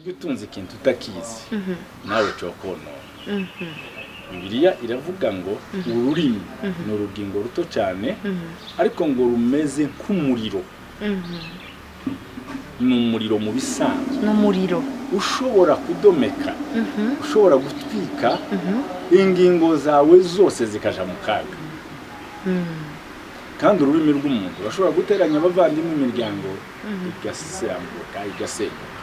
utunze ikintu utakizi nawe cyo konona. Bibiliya iravuga ngo ururimi ni urugingo ruto cyane ariko ngo rumeze nk'umuriro. Ni umuriro mu bisanzwe. No muriro ushobora kudomeka, ushobora gutwika ingingo zawe zose zikaja mu kaga. Kandi ururimi rw'umuntu urashobora guteranya abavandimwe imiryango igasambuka igasenyuka.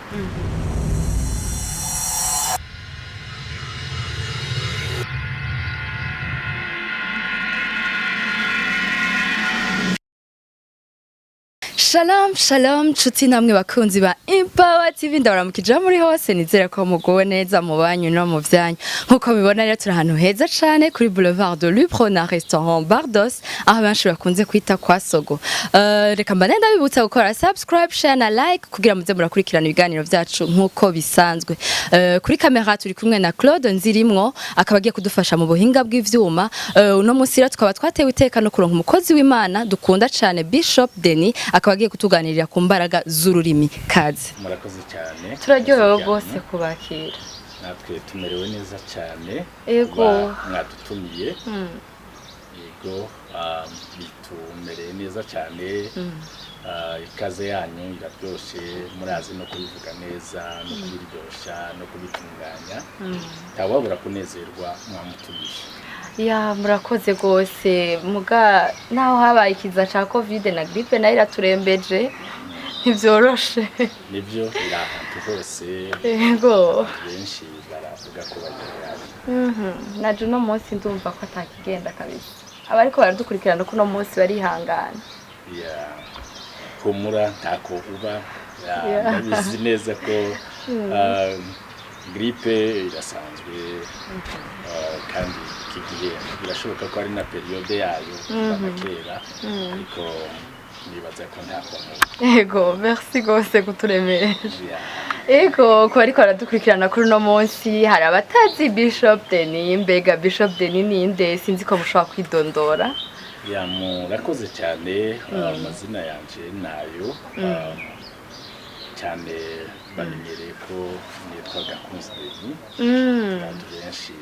Shalom shalom nshuti namwe bakunzi ba Empower TV ndabaramukije muri hose nizera ko mugowe neza mu banyu no mu byanyu nkuko bibona rero turi ahantu heza cyane kuri Boulevard de l'Uprona Restaurant Bardos aho benshi bakunze kwita kwa Sogo. Reka mbane ndabibutsa gukora subscribe, share na like kugira muze murakurikirana ibiganiro byacu nkuko bisanzwe. Kuri kamera turi kumwe na Claude Nzirimwo akaba agiye kudufasha mu buhinga bw'ivyuma. Uno munsi rero tukaba twatewe iteka no kuronka umukozi w'Imana dukunda cyane Bishop Denis akaba agiye kutuganirira ku mbaraga z'ururimi. Kaze. Murakoze cyane. Turaryohewe rwose kubakira. Natwe tumerewe neza cyane. Ego. Mwadutumiye. Ego bitumereye neza cyane. Ikaze yanyu iraryoshe murazi no kubivuga neza no kubiryosha no kubitunganya. Tababura kunezerwa mwamutumiye. Ya murakoze gose muga naho habaye ikiza ca covid na grippe nayo iraturembeje ntibyoroshe. Nibyo irahantu hose. Ego. Benshi baravuga ko bagira. Naje no munsi ndumva ko atakigenda kabisa. Abariko baradukurikirana ko no munsi barihangana. Ya humura ntako uba ndabizi neza ko grippe irasanzwe kandi kigiye birashoboka ko ari na periode yayo bakera ariko nibaza ko ntako. Ego merci gose kuturemeje. Ego ko ariko aradukurikirana kuri no munsi hari abatazi Bishop Denis. Mbega Bishop Denis ninde sinzi ko mushobora kwidondora. Ya murakoze cyane amazina yanje nayo cyane bamenyereye ko nitwa Gakunzi Denis. Abantu benshi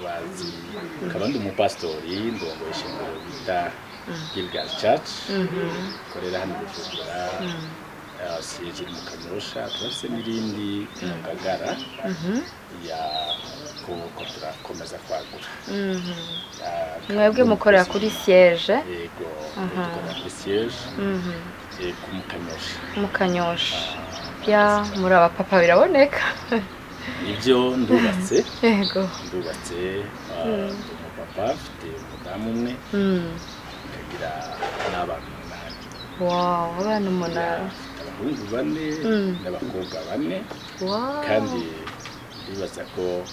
bazi kabandi umupastori ndongo ishingiro bita Gilgal Church korera hano Bujumbura siye mu Kanyosha twese n'irindi mu Kagara ya ko turakomeza kwagura. Mwebwe mukorera kuri siège. Yego kuri siège mu Kanyosha. Mu Kanyosha ya muri abapapa biraboneka. Ibyo ndubatse. Yego ndubatse umupapa afite umudamu umwe kagira n'abana 8. Wow abana 8. Abahungu 4 n'abakobwa 4. Wow kandi bibaza ko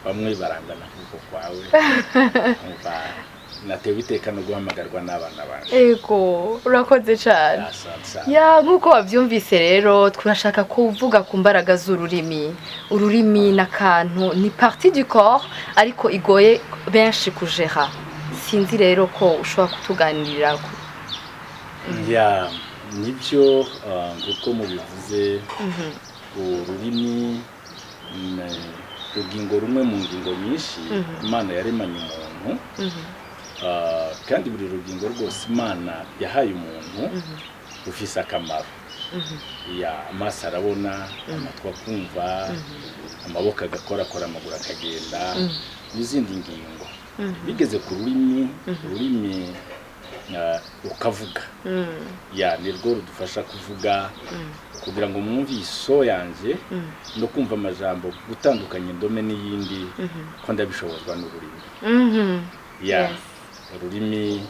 bamwe barangana kuko kwawe. Natewe iteka no guhamagarwa n'abana baje. Ego urakoze cyane. Ya nkuko wavyumvise rero turashaka kuvuga ku mbaraga z'ururimi. Ururimi nakantu ni partie du corps ariko igoye benshi kujera. Sinzi rero ko ushobora kutuganirira. Ya nibyo nguko mubivuze ururimi rugingo rumwe mu ngingo nyinshi Imana yaremanye umuntu. Kandi buri rugingo rwose Imana yahaye umuntu rufise akamaro. Ya amaso arabona, amatwi akumva, amaboko agakora amaguru akagenda n'izindi ngingo. Bigeze ku rurimi ukavuga. Ya nirwo rudufasha kuvuga kugira ngo mwumve iso yanje no kumva amajambo gutandukanye ndome n'iyindi ko ndabishobozwa n'ururimi. Ya ururimi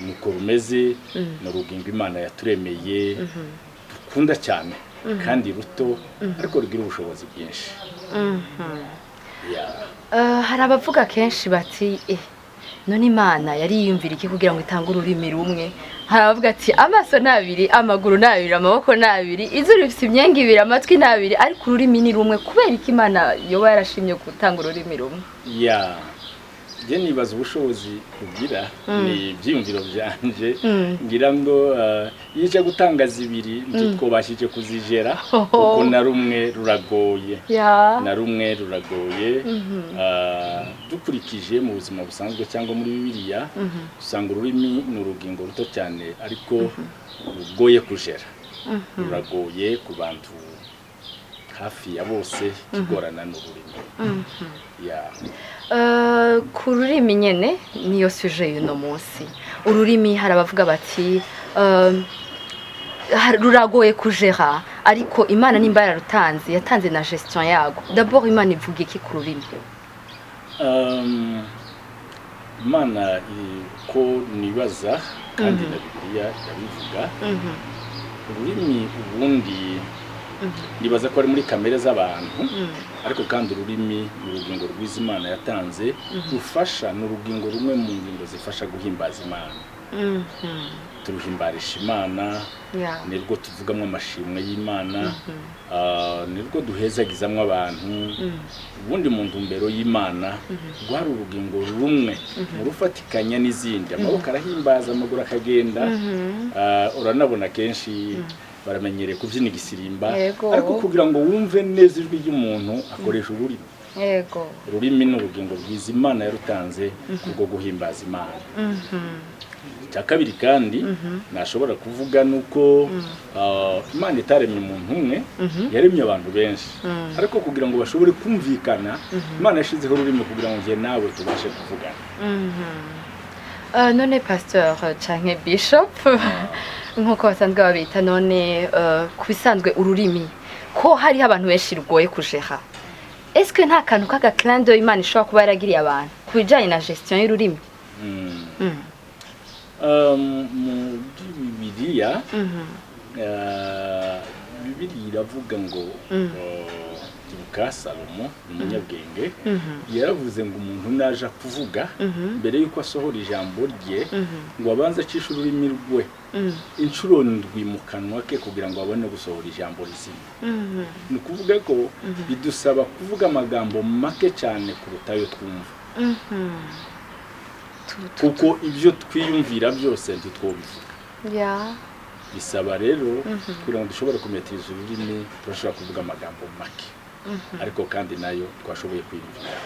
nuko rumeze n'urugingo Imana yaturemeye dukunda cyane kandi ruto ariko rugira ubushobozi bwinshi. Hari abavuga kenshi bati none Imana yari yiyumvira iki kugira ngo itange ururimi rumwe. Hari abavuga ati amaso nabiri, amaguru nabiri, amaboko nabiri, izuru rifite imyenga ibiri, amatwi nabiri ariko ururimi ni rumwe. Kubera iki Imana yoba yarashimye gutanga ururimi rumwe? Ya je nibaza ubushobozi kugira ni ibyiyumviro byanje ngira ngo yije gutanga zibiri twobashije kuzijera kuko na rumwe ruragoye dukurikije mu buzima busanzwe cyangwa muri Bibiliya usanga ururimi ni urugingo ruto cyane ariko rugoye kujera ruragoye ku bantu hafi ya bose kigorana n'ururimi ku rurimi nyene niyo sujet y'uno munsi ururimi hari abavuga bati ruragoye kujera ariko Imana nimba yararutanze yatanze na gestion yago d'abord Imana ivuga iki ku rurimi Imana ko nibaza kandi na Bibiliya irabivuga ururimi ubundi nibaza ko ari muri kamere z'abantu ariko kandi ururimi urugingo rw'Imana yatanze rufasha n'urugingo rumwe mu ngingo zifasha guhimbaza Imana turuhimbarisha Imana nirwo tuvugamo amashimwe y'Imana nirwo duhezagizamwe abantu ubundi mu ntumbero y'Imana rwari urugingo rumwe mu rufatikanya n'izindi amaboko arahimbaza amaguru akagenda uranabona kenshi baramenyereye kubyina igisirimba ariko kugira ngo wumve neza ijwi ry'umuntu akoresha ururimi ururimi n'urugingo rwiza Imana yarutanze kubwo guhimbaza Imana cya kabiri kandi nashobora kuvuga nuko Imana itaremye umuntu umwe yaremye abantu benshi ariko kugira ngo bashobore kumvikana Imana yashizeho ururimi kugira ngo njye nawe tubashe kuvugana none pasteur canke bishop nkuko basanzwe babita none kubisanzwe ururimi ko hari abantu benshi rugoye kujera est-ce que nta kantu k'aka clin d'œil Imana ishobora kuba yaragiriye abantu kubijanye na gestion y'ururimi mu Bibiliya iravuga ngo Ibuka Salomo umunyabwenge yaravuze ngo umuntu naje kuvuga mbere yuko asohora ijambo rye ngo abanze acisha ururimi rwe inshuro ndwi mu kanwa ke kugira ngo abone gusohora ijambo rizima ni ukuvuga ko bidusaba kuvuga amagambo make cyane kuruta ayo twumva kuko ibyo twiyumvira byose ntitwobivuga bisaba rero kugira ngo dushobore kumetiriza ururimi turashobora kuvuga amagambo make ariko kandi nayo twashoboye kwiyumvira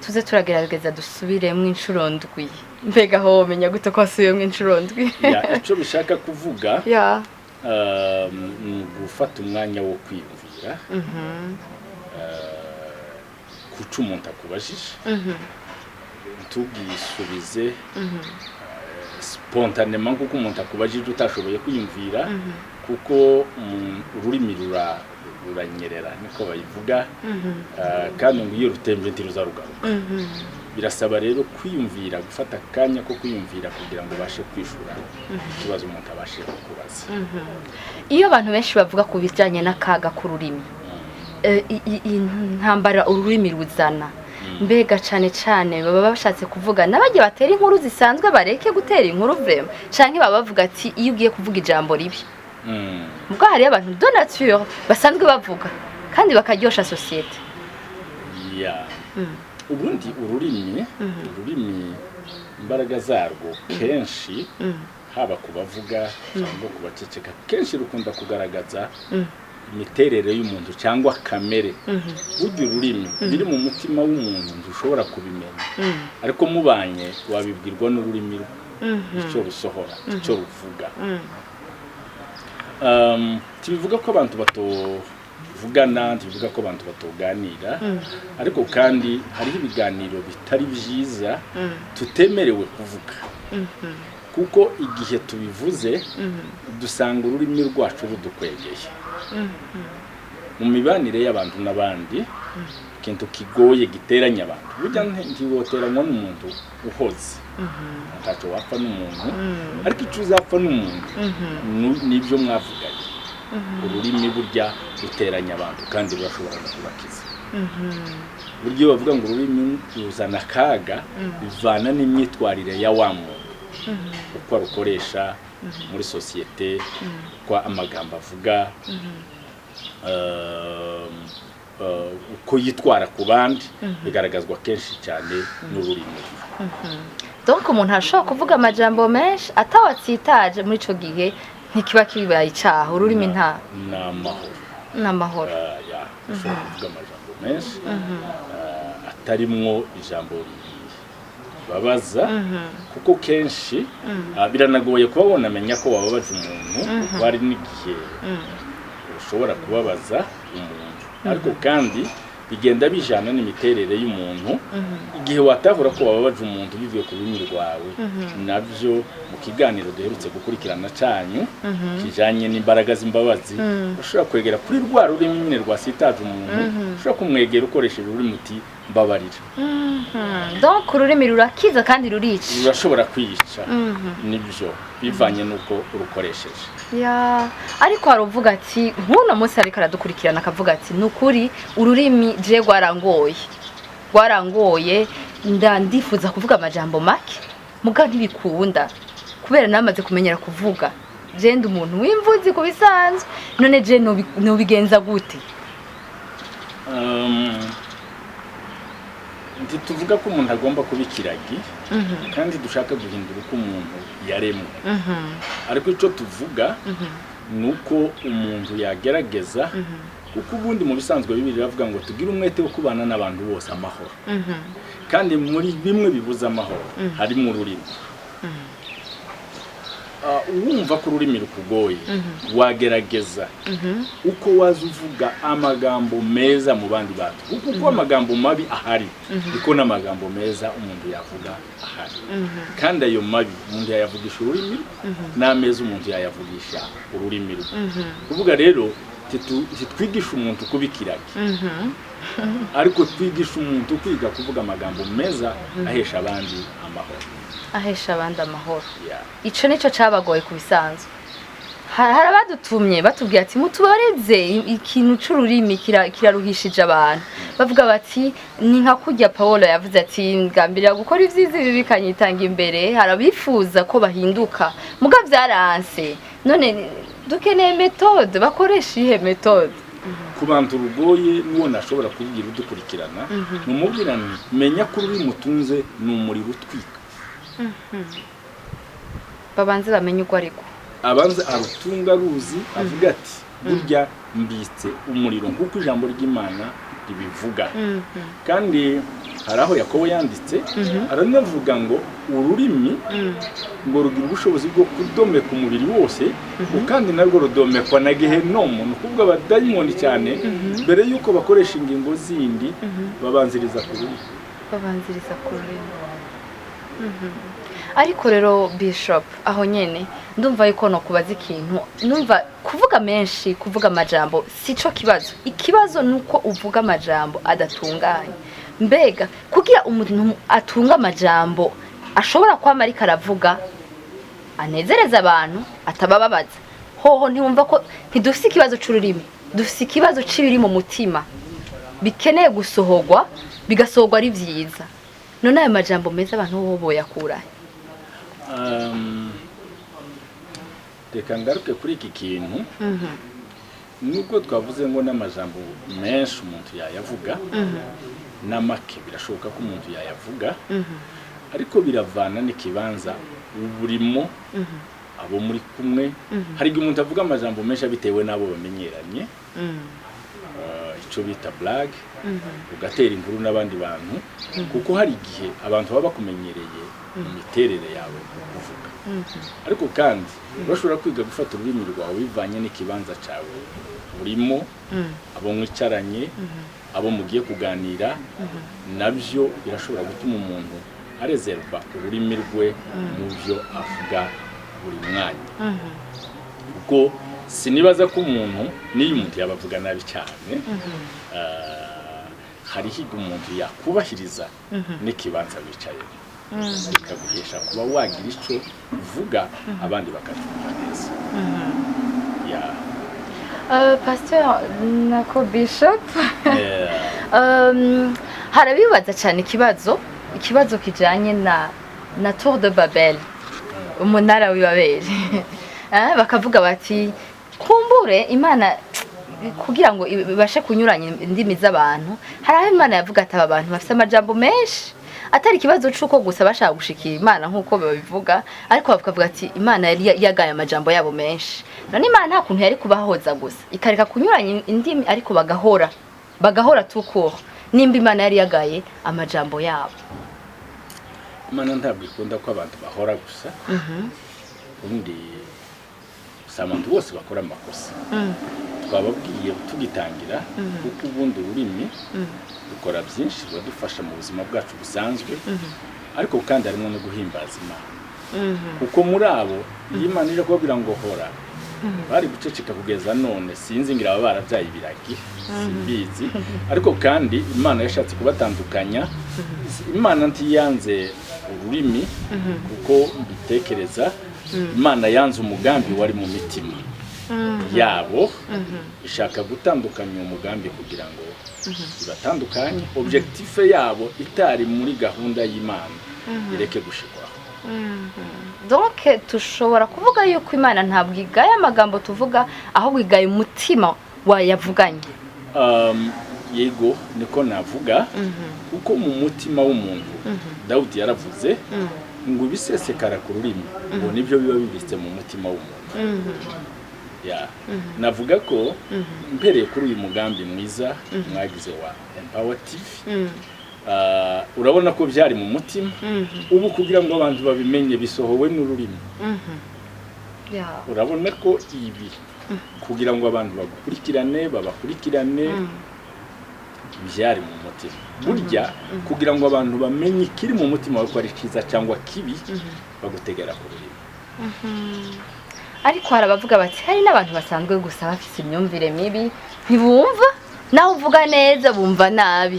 tuze turagerageza dusubiremo inshuro ndwi mbega ho menya gute ko wasubiyemo inshuro ndwi icyo bishaka kuvuga ni gufata umwanya wo kwiyumvira kuca umuntu akubajije tubwisubize spontanément kuko umuntu akubajije utashoboye kwiyumvira kuko ururimi ruranyerera niko bayivuga kandi ngo iyo rutembe ntiruzarugaruka birasaba rero kwiyumvira gufata akanya ko kwiyumvira kugira ngo ubashe kwishura ikibazo umuntu abashe kukubaza iyo abantu benshi bavuga ku bijyanye n'akaga k'ururimi intambara ururimi ruzana mbega cyane cyane baba bashatse kuvuga n'abagiye batera inkuru zisanzwe bareke gutera inkuru vrema canke baba bavuga ati iyo ugiye kuvuga ijambo ribi ubwo hari abantu de nature basanzwe bavuga kandi bakaryosha societe ubundi ururimi imbaraga zarwo kenshi haba ku bavuga cyangwa ku baceceka kenshi rukunda kugaragaza imiterere y'umuntu cyangwa kamere burya ururimi biri mu mutima w'umuntu ntushobora kubimenya ariko mubanye wabibwirwa n'ururimi icyo rusohora icyo ruvuga tubivuga ko abantu batovugana tubivuga ko abantu batoganira ariko kandi hariho ibiganiro bitari byiza tutemerewe kuvuga kuko igihe tubivuze dusanga ururimi rwacu rudukwegeye mu mibanire y'abantu n'abandi ikintu kigoye giteranya abantu burya ntiwoteranywa n'umuntu uhoze ntacyo wapfa n'umuntu ariko icyo uzapfa n'umuntu nibyo mwavuganye ururimi burya ruteranya abantu kandi rurashobora no kubakiza buryo bavuga ngo ururimi ruzana akaga bivana n'imyitwarire ya wa muntu uko arukoresha muri sosiyete uko amagambo avuga uko yitwara ku bandi bigaragazwa kenshi cyane n'ururimi. Donc umuntu ashobora kuvuga amajambo menshi atawatsitaje muri ico gihe ntikiba kibaye icaha, ururimi nta n'amahoro. Ushobora kuvuga amajambo menshi atarimwo ijambo babaza kuko kenshi biranagoye kuba wonamenya ko wababaje umuntu bari n'igihe ushobora kubabaza umuntu, ariko kandi bigenda bijana n'imiterere y'umuntu. Igihe watahura ko wababaje umuntu bivuye ku rurimi rwawe, nabyo mu kiganiro duherutse gukurikirana canyu kijanye n'imbaraga z'imbabazi, ushobora kwegera kuri rwa rurimi nyine rwasitaje umuntu, ushobora kumwegera ukoresheje ururimi uti mbabarira. Donc ururimi rurakiza kandi rurica, rurashobora kwica, nibyo bivanye nuko urukoresheje. Ariko haruvuga ati nk'uno munsi ariko aradukurikirana akavuga ati nukuri ururimi je rwarangoye ndifuza kuvuga amajambo make muga ntibikunda kubera namaze kumenyera kuvuga. Je ndi umuntu w'imvuzi kubisanzwe, none je nobigenza gute? Tuvuga ko umuntu agomba kubikiragi kandi dushaka guhindura uko umuntu yaremwe, ariko icyo tuvuga nuko umuntu yagerageza, kuko ubundi mu bisanzwe Bibiliya iravuga ngo tugire umwete wo kubana n'abantu bose amahoro, kandi muri bimwe bibuza amahoro harimo ururimi. Wumva ko ururimi rukugoye, wagerageza uko waza uvuga amagambo meza mu bandi bantu, kuko amagambo mabi ahari niko n'amagambo meza umuntu yavuga ahari, kandi ayo mabi umuntu yayavugisha ururimi, n'ameza umuntu yayavugisha ururimi rwe. Kuvuga rero titwigisha umuntu kubikiragi, ariko twigisha umuntu kwiga kuvuga amagambo meza ahesha abandi amahoro. Ico nico cabagoye kubisanzwe. Hari abadutumye batubwiye ati mutubareze ikintu c'ururimi kiraruhishije abantu, bavuga bati ni nka kurya Paulo yavuze ati ngambirira gukora ivyiza bibi bikanyitanga imbere. Harabifuza ko bahinduka muga vyaranse, none dukeneye metode. Bakoresha ihe metode ku bantu rugoye niwo nashobora kubwira udukurikirana, numubwirane menya ko ururimi utunze ni umuriro utwika. Babanze bamenye uko ariko abanze arutunga ruzi, avuga ati burya mbitse umuriro nk'uko ijambo ry'Imana ribivuga. Kandi hari aho Yakobo yanditse aranavuga ngo ururimi ngo rugira ubushobozi bwo kudomeka umubiri wose, kandi narwo rudomekwa na Gehenomu. Ni ukuvuga abadayimoni cyane mbere y'uko bakoresha ingingo zindi babanziriza ku rurimi. Ariko rero Bishop, aho nyene ndumva yuko no kubaza ikintu, numva kuvuga menshi, kuvuga amajambo sico kibazo. Ikibazo nuko uvuga amajambo adatunganye. Mbega kugira umuntu atunga amajambo ashobora kwama ariko aravuga anezereza abantu atabababaza, hoho ntiwumva ko ntidufise ikibazo c'ururimi, dufise ikibazo c'ibiri mu mutima bikeneye gusohogwa, bigasohogwa ari vyiza. None ayo majambo meza abantu bo boyakura. Reka ngaruke kuri iki kintu. Nubwo twavuze ngo n'amajambo menshi umuntu yayavuga, n'amake birashoboka ko umuntu yayavuga, ariko biravana n'ikibanza uburimo abo muri kumwe. Hari igihe umuntu avuga amajambo menshi bitewe n'abo bamenyeranye, ico bita blague, ugatera inkuru n'abandi bantu, kuko hari igihe abantu baba bakumenyereye mu miterere yawe kuvuga. Ariko kandi urashobora kwiga gufata ururimi rwawe bivanye n'ikibanza cyawe urimo, abo mwicaranye, abo mugiye kuganira, nabyo birashobora gutuma umuntu arezerva ururimi rwe mu byo avuga buri mwanya. Kuko sinibaza ko umuntu niyo umuntu yabavuga nabi cyane, hari higa umuntu yakubahiriza n'ikibanza wicaye, bikaguhesha kuba wagira icyo uvuga abandi bakatumva neza. Pastor nako Bishop, harabibaza cyane ikibazo kijanye na Tour de Babel, umunara w'Ibabeli. Bakavuga bati kumbure Imana kugira ngo ibashe kunyuranya indimi z'abantu hari aho Imana yavuga ati aba bantu bafite amajambo menshi atari ikibazo c'uko gusa bashaka gushikira Imana nk'uko babivuga ariko bakavuga ati Imana yari yagaye amajambo yabo menshi none Imana nta kuntu yari kubahoza gusa ikareka kunyuranya indimi ariko bagahora tuko nimba Imana yari yagaye amajambo yabo. Imana ntabwo ikunda ko abantu bahora gusa ubundi abantu bose bakora amakosa twababwiye tugitangira kuko ubundi ururimi dukora byinshi badufasha mu buzima bwacu busanzwe ariko kandi harimo no guhimbaza Imana kuko muri abo Imana ije kubabwira ngo hora bari guceceka kugeza none sinzi ngira aba baravyaye ibiragi simbizi ariko kandi Imana yashatse kubatandukanya. Imana ntiyanze ururimi kuko mbitekereza Imana yanze umugambi wari mu mitima yabo ishaka gutandukanya umugambi kugira ngo ibatandukanye objectif yabo itari muri gahunda y'Imana ireke gushikwaho. Donc tushobora kuvuga yuko Imana ntabwo igaye amagambo tuvuga ahubwo igaye umutima wayavuganye. Yego niko navuga kuko mu mutima w'umuntu Dawudi yaravuze ngo bisesekara ku rurimi ngo nibyo biba bibitse mu mutima w'umuntu. Navuga ko mpereye kuri uyu mugambi mwiza mwagize wa Empower TV urabona ko byari mu mutima ubu kugira ngo abantu babimenye bisohowe n'ururimi. Urabona ko ibi kugira ngo abantu babakurikirane byari mu mutima burya kugira ngo abantu bamenye ikiri mu mutima wawe ko ari cyiza cyangwa kibi bagutegera ku rurimi. Ariko harabavuga bati hari n'abantu basanzwe gusa bafite imyumvire mibi ntibumva naho uvuga neza bumva nabi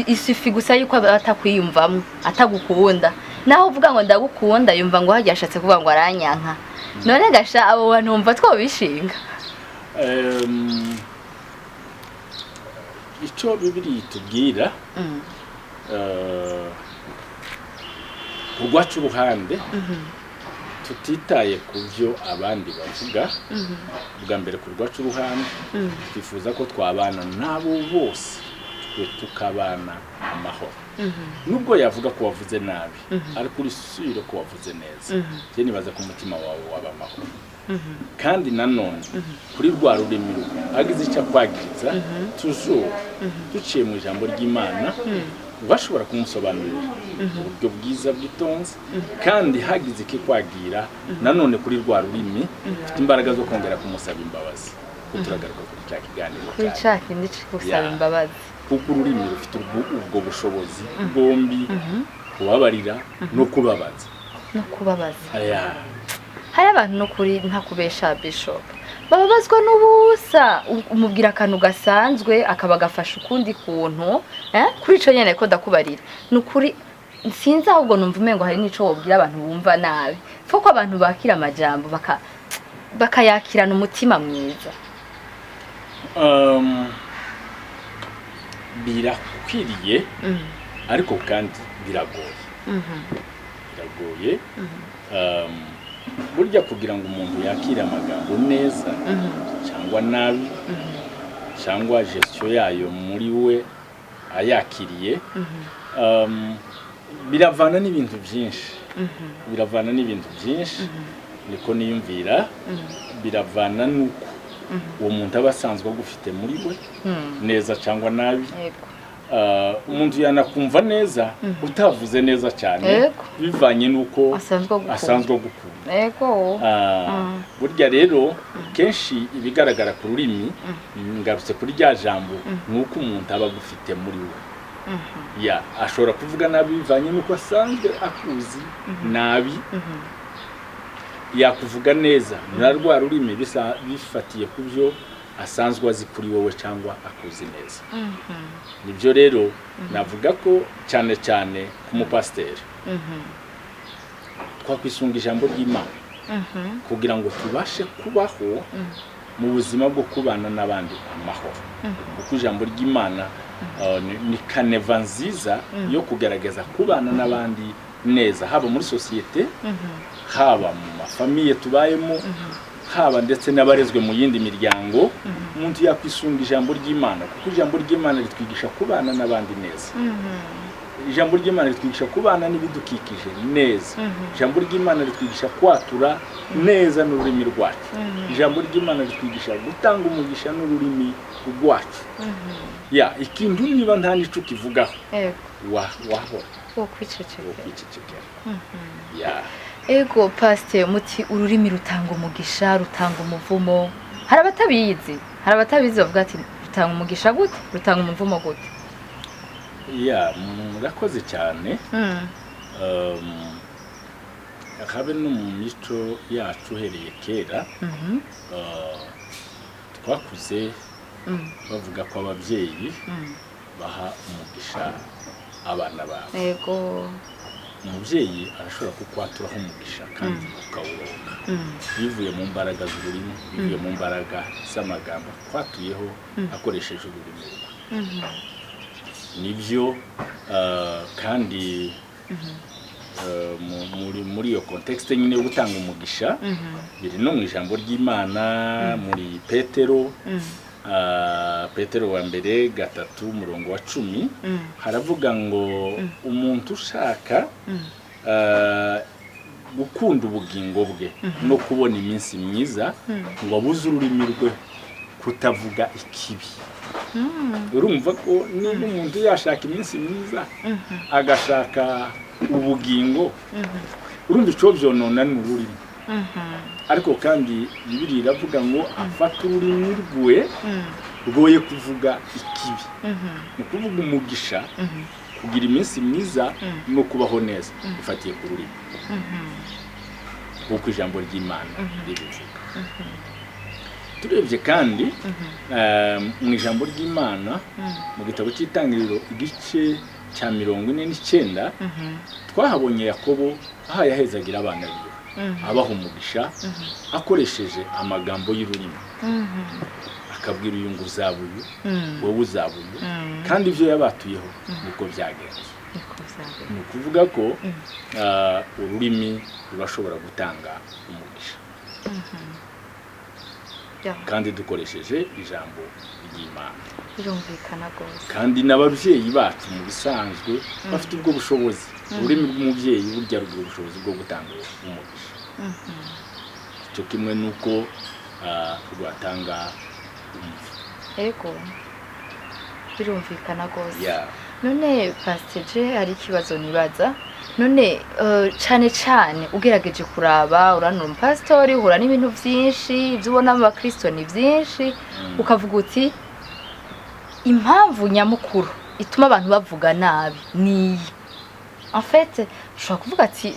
isufi gusa yuko atakwiyumvamo atagukunda naho uvuga ngo ndagukunda yumva ngo hagiye ashatse kuvuga ngo aranyanka none gasha abo bantu bumva twobishinga. Icyo Bibiliya itubwira urwacu uruhande tutitaye ku byo abandi bavuga bwa mbere ku rwacu uruhande twifuza ko twabana nabo bose tukabana amahoro nubwo yavuga ko wavuze nabi ariko uri sure ko wavuze neza je nibaza ko umutima wawe waba amahoro kandi nanone kuri rwa rurimi agize icyo kwagiriza duciye mu ijambo ry'Imana bashobora kumusobanurira uburyo bwiza bw'itonze kandi hagize ikikwagira nanone kuri rwa rurimi ufite imbaraga zo kongera kumusaba imbabazi turagaruka kuri cya kiganiro kuri cya kindi gusaba imbabazi kuko ururimi rufite ubwo bushobozi bwombi kubabarira no kubabaza hari abantu no kuri nta kubesha Bishop bababazwa n'ubusa umubwira akantu gasanzwe akaba gafasha ukundi kuntu kuri ico nyene ko ndakubarira n'ukuri sinzi ahubwo numva umengo hari nico wobwira abantu bumva nabi foko abantu bakira amajambo bakayakirana umutima mwiza. Birakwiriye ariko kandi biragoye burya kugira ngo umuntu yakire amagambo neza cyangwa nabi cyangwa gestion yayo muri we ayakiriye biravana n'ibintu byinshi niko niyumvira biravana nuko uwo muntu aba asanzwe agufite muri we neza cyangwa nabi. Umuntu yanakumva neza utavuze neza cyane bivanye nuko asanzwe gukunda. Burya rero kenshi ibigaragara ku rurimi ngarutse kuri rya jambo nuko umuntu aba agufite muri we ashobora kuvuga nabi bivanye nuko asanzwe akuzi nabi yakuvuga neza na rwa rurimi bifatiye ku byo asanzwe azi kuri wowe cyangwa akuzi neza. Nibyo rero navuga ko cyane cyane ku mupasiteri twakwisunga ijambo ry'Imana kugira ngo tubashe kubaho mu buzima bwo kubana n'abandi amahoro kuko ijambo ry'Imana ni kaneva nziza yo kugaragaza kubana n'abandi neza haba muri societe haba mu mafamiye tubayemo haba ndetse n'abarezwe mu yindi miryango umuntu yakwisunga ijambo ry'Imana kuko ijambo ry'Imana ritwigisha kubana n'abandi neza. Ijambo ry'Imana ritwigisha kubana n'ibidukikije neza. Ijambo ry'Imana ritwigisha kwatura neza n'ururimi rwacu. Ijambo ry'Imana ritwigisha gutanga umugisha n'ururimi rwacu. Ya ikintu niba nta nico kivugaho wahora kwicecekera. Ya ego pasteur muti ururimi rutanga umugisha rutanga umuvumo. Hari abatabizi bavuga ati rutanga umugisha gute rutanga umuvumo gute? Ya murakoze cyane. Habe no mu mico yacu hereye kera twakuze bavuga ko ababyeyi baha umugisha abana babo. Yego umubyeyi arashobora kukwaturaho umugisha kandi ukawuronka bivuye mu mbaraga z'ururimi, bivuye mu mbaraga z'amagambo twatuyeho akoresheje ururimi rwe. Nibyo kandi muri iyo contexte nyine yo gutanga umugisha biri no mu ijambo ry'Imana muri Petero wa mbere 3:10 haravuga ngo umuntu ushaka gukunda ubugingo bwe no kubona iminsi myiza ngo abuze ururimi rwe kutavuga ikibi. Urumva ko niba umuntu yashaka iminsi myiza agashaka ubugingo urumva ico byonona n'ururimi. Ariko kandi Bibiliya iravuga ngo afata ururimi rwe rwoye kuvuga ikibi. Ni kuvuga umugisha kugira iminsi myiza no kubaho neza ufatiye ku rurimi kuko ijambo ry'Imana ribivuga. Turebye kandi mu ijambo ry'Imana mu gitabo cy'Itangiriro igice cya 49 twahabonye Yakobo aha yahezagira abana biwe abaha umugisha akoresheje amagambo y'ururimi. Akabwira uyu ngo uzabuyu wowe uzabuyu kandi ibyo yabatuyeho niko byagenze. Ni ukuvuga ko ururimi rurashobora gutanga umugisha kandi dukoresheje ijambo ry'Imana. Birumvikana gose. Kandi n'ababyeyi bacu mu bisanzwe bafite ubwo bushobozi. Ururimi rw'umubyeyi burya rugira ubushobozi bwo gutanga umugisha. Cyo kimwe nuko rwatanga umugisha. Ego birumvikana gose. None pasteur hari ikibazo nibaza. None cyane ugerageje kuraba uranura umupastori uhura n'ibintu byinshi byubona mu bakristo ni byinshi ukavuga uti impamvu nyamukuru ituma abantu bavuga nabi ni en fait ushobora kuvuga ati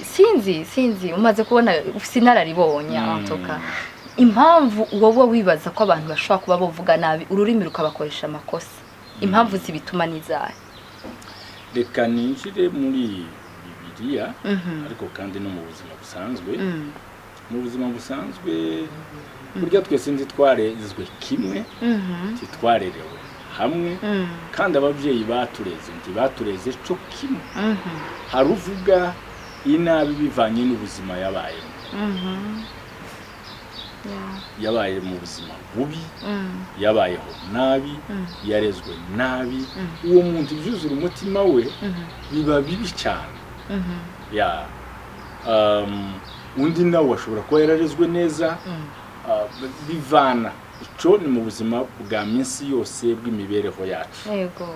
sinzi umaze kubona sinararibonye antoka impamvu wowe wibaza ko abantu bashobora kuba bavuga nabi ururimi rukabakoresha amakosa impamvu zibituma nizaye. Reka ninjire muri Bibiliya ariko kandi no mu buzima busanzwe. Mu buzima busanzwe burya twese ntitwarezwe kimwe titwarerewe hamwe kandi ababyeyi batureze cyo kimwe. Hari uvuga inabi bivanye n'ubuzima yabaye mu buzima bubi yabayeho nabi yarezwe nabi uwo muntu byuzura umutima we biba bibi cyane. Undi nawe ashobora kuba yararezwe neza bivana ico ni mu buzima bwa minsi yose bw'imibereho yacu. Yego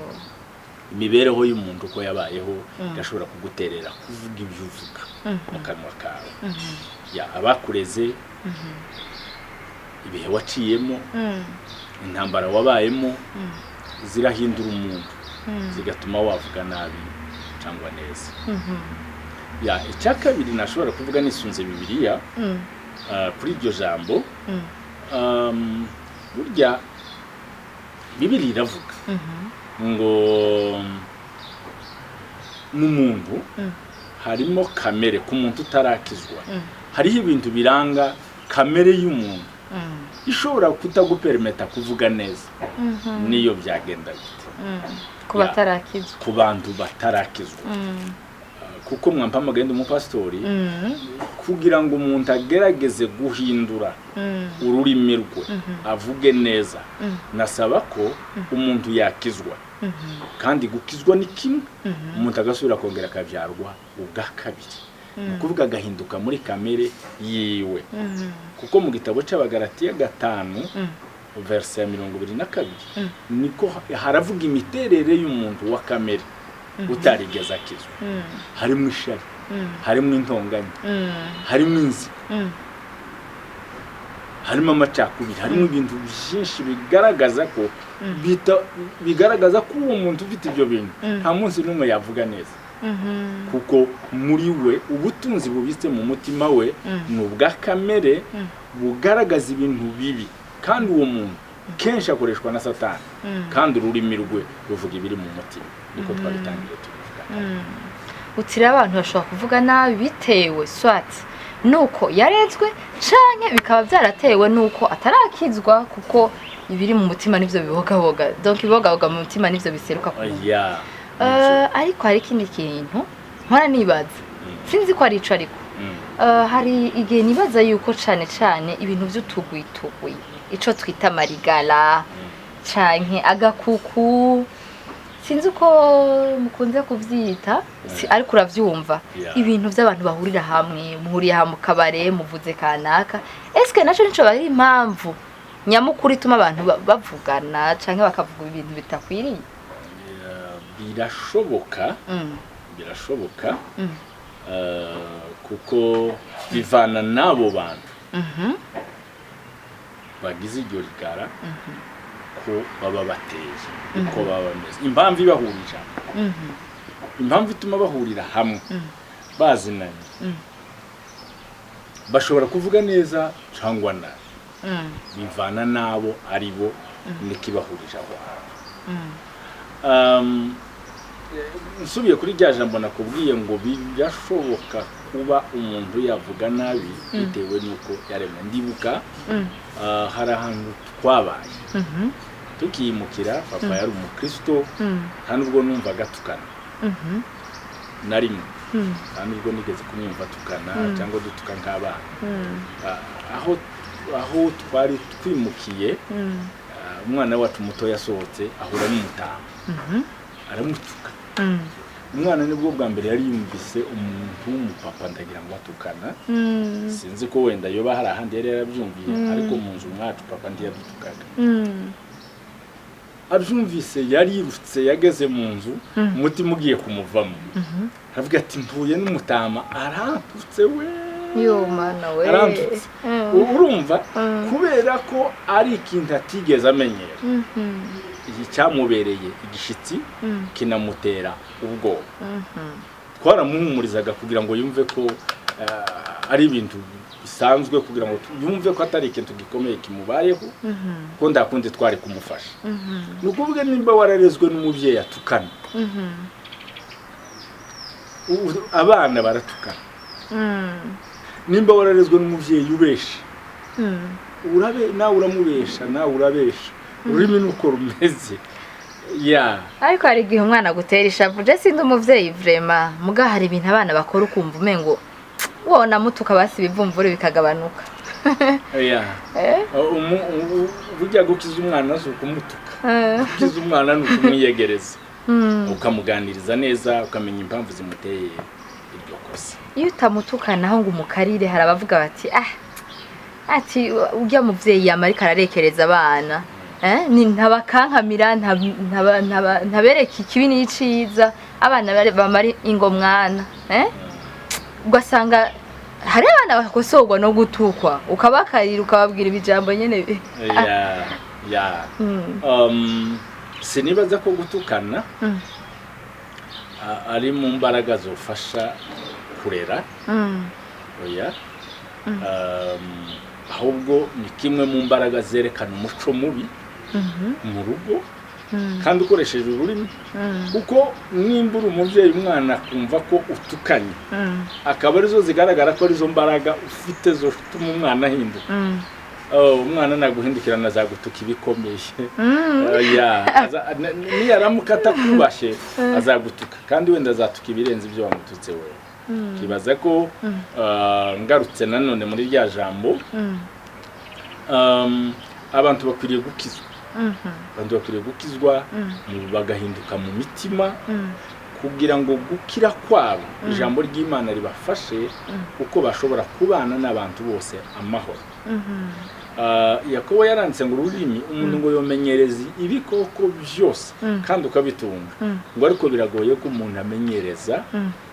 imibereho y'umuntu uko yabayeho gashobora kuguterera kuvuga ibyo uvuga mu kanwa kawe. Abakureze ibihe waciyemo intambara wabayemo zirahindura umuntu zigatuma wavuga nabi cyangwa neza. Icya kabiri nashobora kuvuga nisunze Bibiliya kuri iryo jambo burya Bibiliya iravuga ngo mu muntu harimo kamere ku muntu utarakizwa hariho ibintu biranga kamere y'umuntu ishobora kutagupermeta kuvuga neza niyo byagenda bite ku batarakizwa ku bantu batarakizwa kuko mwampamagaye ndi umupasitori kugira ngo umuntu agerageze guhindura ururimi rwe avuge neza nasaba ko umuntu yakizwa kandi gukizwa ni kimwe umuntu agasubira kongera akabyarwa ubwa kabiri ukuvuga agahinduka muri kamere yiwe kuko mu gitabo cy'Abagalatiya 5 verse ya 22 niko haravuga imiterere y'umuntu wa kamere utarigeze akizwa harimo ishari harimo intonganya harimo inzigo harimo amacakubiri harimo ibintu byinshi bigaragaza ko uwo muntu ufite ibyo bintu nta munsi n'umwe yavuga neza kuko muri we ubutunzi bubitse mu mutima we ni ubwa kamere bugaragaza ibintu bibi kandi uwo muntu kenshi akoreshwa na Satani kandi ururimi rwe ruvuga ibiri mu mutima niko twabitangiye tuvuga utira abantu bashobora kuvuga nabi bitewe swat nuko yarezwe canke bikaba byaratewe nuko atarakizwa kuko ibiri mu mutima nivyo bibogaboga donc bibogaboga mu mutima nivyo biseruka ku ariko hari ikindi kintu nkora nibaza sinzi ko ari ico ariko hari igihe nibaza yuko cane ibintu vy'utugwitugwi ico twita marigala canke agakuku sinzi uko mukunze kuvyita ariko uravyumva ibintu by'abantu bahurira hamwe muhuriye hamwe kabare muvuze kanaka eske naco nico bari impamvu nyamukuri tuma abantu bavugana canke bakavuga ibintu bitakwiriye birashoboka kuko bivana nabo bantu bagize iryo rigara ko baba bateye uko baba bameze impamvu ibahurira impamvu ituma bahurira hamwe bazinanye bashobora kuvuga neza cyangwa nabi bivana nabo aribo nikibahurira aho nsubiye kuri rya jambo nakubwiye ngo birashoboka kuba umuntu yavuga nabi bitewe nuko yaremwe ndibuka hari ahantu twabaye tukiyimukira papa yari umukristo kandi ubwo numvaga tukana narimo kandi ubwo nigeze kumwumva tukana cyangwa dutuka nk'abana aho twari twimukiye umwana wacu muto yasohotse ahura n'umutama aramutuka umwana nibwo bwa mbere yari yumvise umuntu w'umupapa ndagira ngo atukana sinzi ko wenda yoba hari ahandi yari yarabyumviye ariko mu nzu mwacu papa ndiyadutukaga abyumvise yarirutse yageze mu nzu umutima ugiye kumuvamo aravuga ati mvuye n'umutama arantutse we yo mana we arantutse urumva kubera ko ari ikintu atigeze amenyera iki cyamubereye igishitsi kinamutera ubwoba twaramuhumurizaga kugira ngo yumve ko ari ibintu bisanzwe kugira ngo yumve ko atari ikintu gikomeye kimubayeho ko ndakundi twari kumufasha nukuvuga nimba wararezwe n'umuvyeyi atukana abana baratukana nimba wararezwe n'umuvyeyi ubesha nawe uramubesha nawe urabesha ururimi nuko rumeze ariko hari igihe umwana gutera ishavu je sindi umuvyeyi vrema muga hari ibintu abana bakora ukumva umengo wona mutuka basi bivumvure bikagabanuka burya gukiza umwana zo kumutuka gukiza umwana no kumwiyegereza ukamuganiriza neza ukamenya impamvu zimuteye iryo kosa iyo utamutukana aho ngo umukarire harabavuga bati ati ujya muvyeyi yamarika ararekereza abana ni ntabakankamira ntabereka ikibi n'iciza abana bamari ingomwana ugasanga hari abana bakosorwa no gutukwa ukabakarira ukababwira ibijambo nyene sinibaza ko gutukana ari mu mbaraga zofasha kurera ahubwo ni kimwe mu mbaraga zerekana umuco mubi mu rugo kandi ukoresheje ururimi kuko nimbura umuvyeyi umwana kumva ko utukanye akaba arizo zigaragara ko arizo mbaraga ufite zo tuma umwana ahinduka umwana naguhindukirana azagutuka ibikomeye niyaramuka atakubashe azagutuka kandi wenda azatuka ibirenze ibyo wamututse wewe. Kibaza ko ngarutse nanone muri rya jambo abantu bakwiriye gukizwa. Abantu bakwiriye gukizwa bagahinduka mu mitima kugira ngo gukira kwabo ijambo ry'Imana ribafashe uko bashobora kubana n'abantu bose amahoro. Yakobo yaranditse ngo ururimi umuntu ngo yomenyereze ibikoko byose kandi ukabitunga, ngo ariko biragoye ko umuntu amenyereza